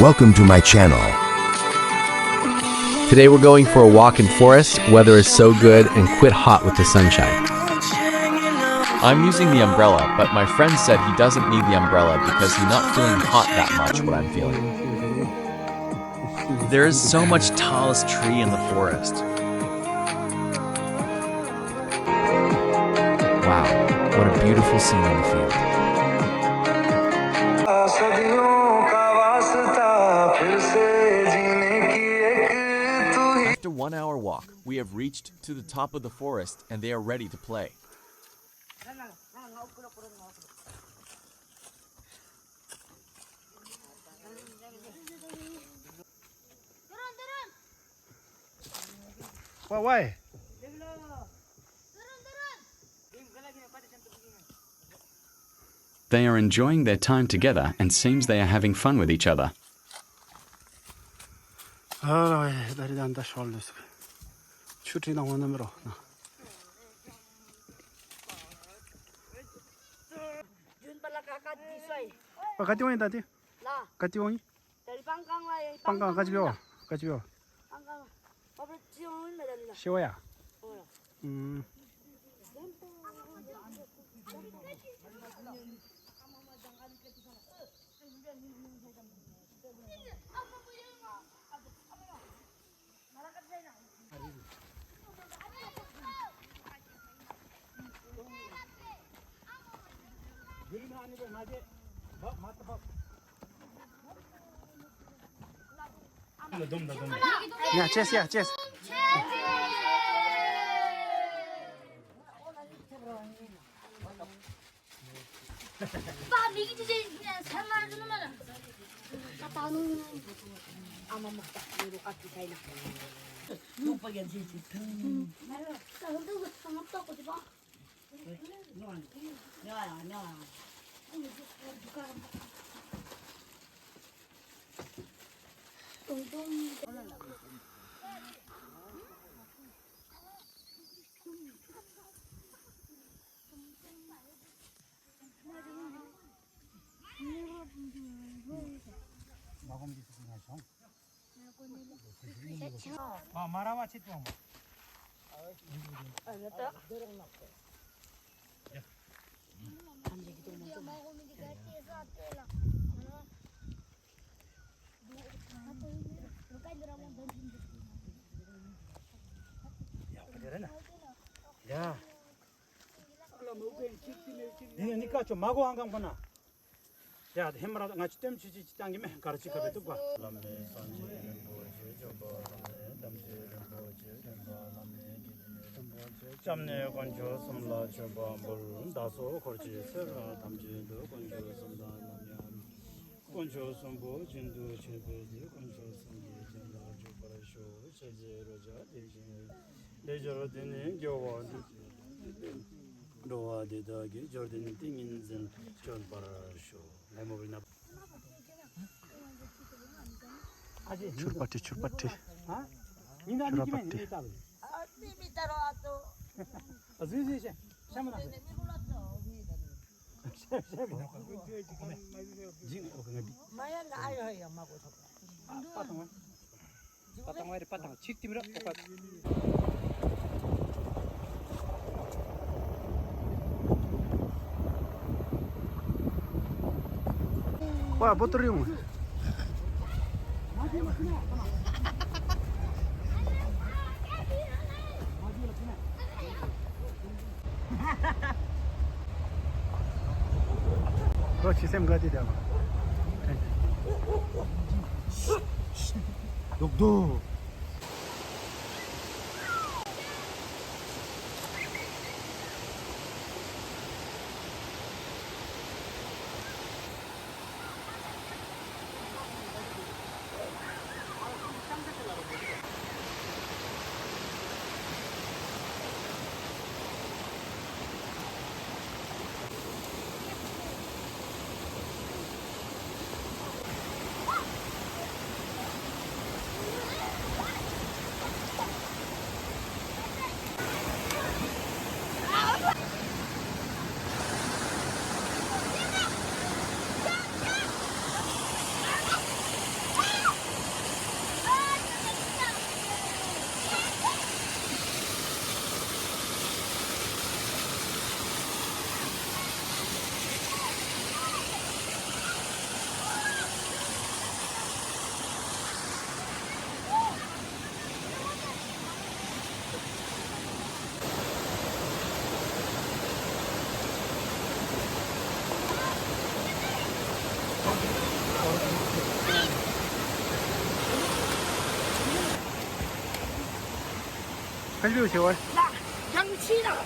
Welcome to my channel. Today we're going for a walk in forest. Weather is so good and quite hot with the sunshine. I'm using the umbrella, but my friend said he doesn't need the umbrella because he's not feeling hot that much what I'm feeling. There is so much tallest tree in the forest. Wow, what a beautiful scene in the field. After 1 hour walk, we have reached to the top of the forest and they are ready to play. Why? They are enjoying their time together and seems they are having fun with each other. Dari anda shoulders. Shooting on one number. Kati wani tadi? Kati wani? Panggang kati biwa. Kati biwa. Siwaya. Yeah, chess, yeah, chess. 야, 니가 좀 마고 한강 보나? 야, 햄마라도 같이 땜 주지 당기면 가르치 거에 뚜까. 잠내 건조 섬라 저바 물 다소 거지 세라 담지도 건조 섬다 남양 건조 섬보 진도 제베지 건조 섬기 진다 주바라쇼 제제로자 대신 레저로 되는 교원 로와 대다게 저든 띵인진 전바라쇼 내모블나 출바티 출바티 아? 이나니 기면 이따 미미따로 와도 아즈이제 샤마나 마야 나요 마고 patang air patang cik timra opat wah botol yung 그렇지 쌤 가지 돼. 녹두. 6개월. 나 양치랑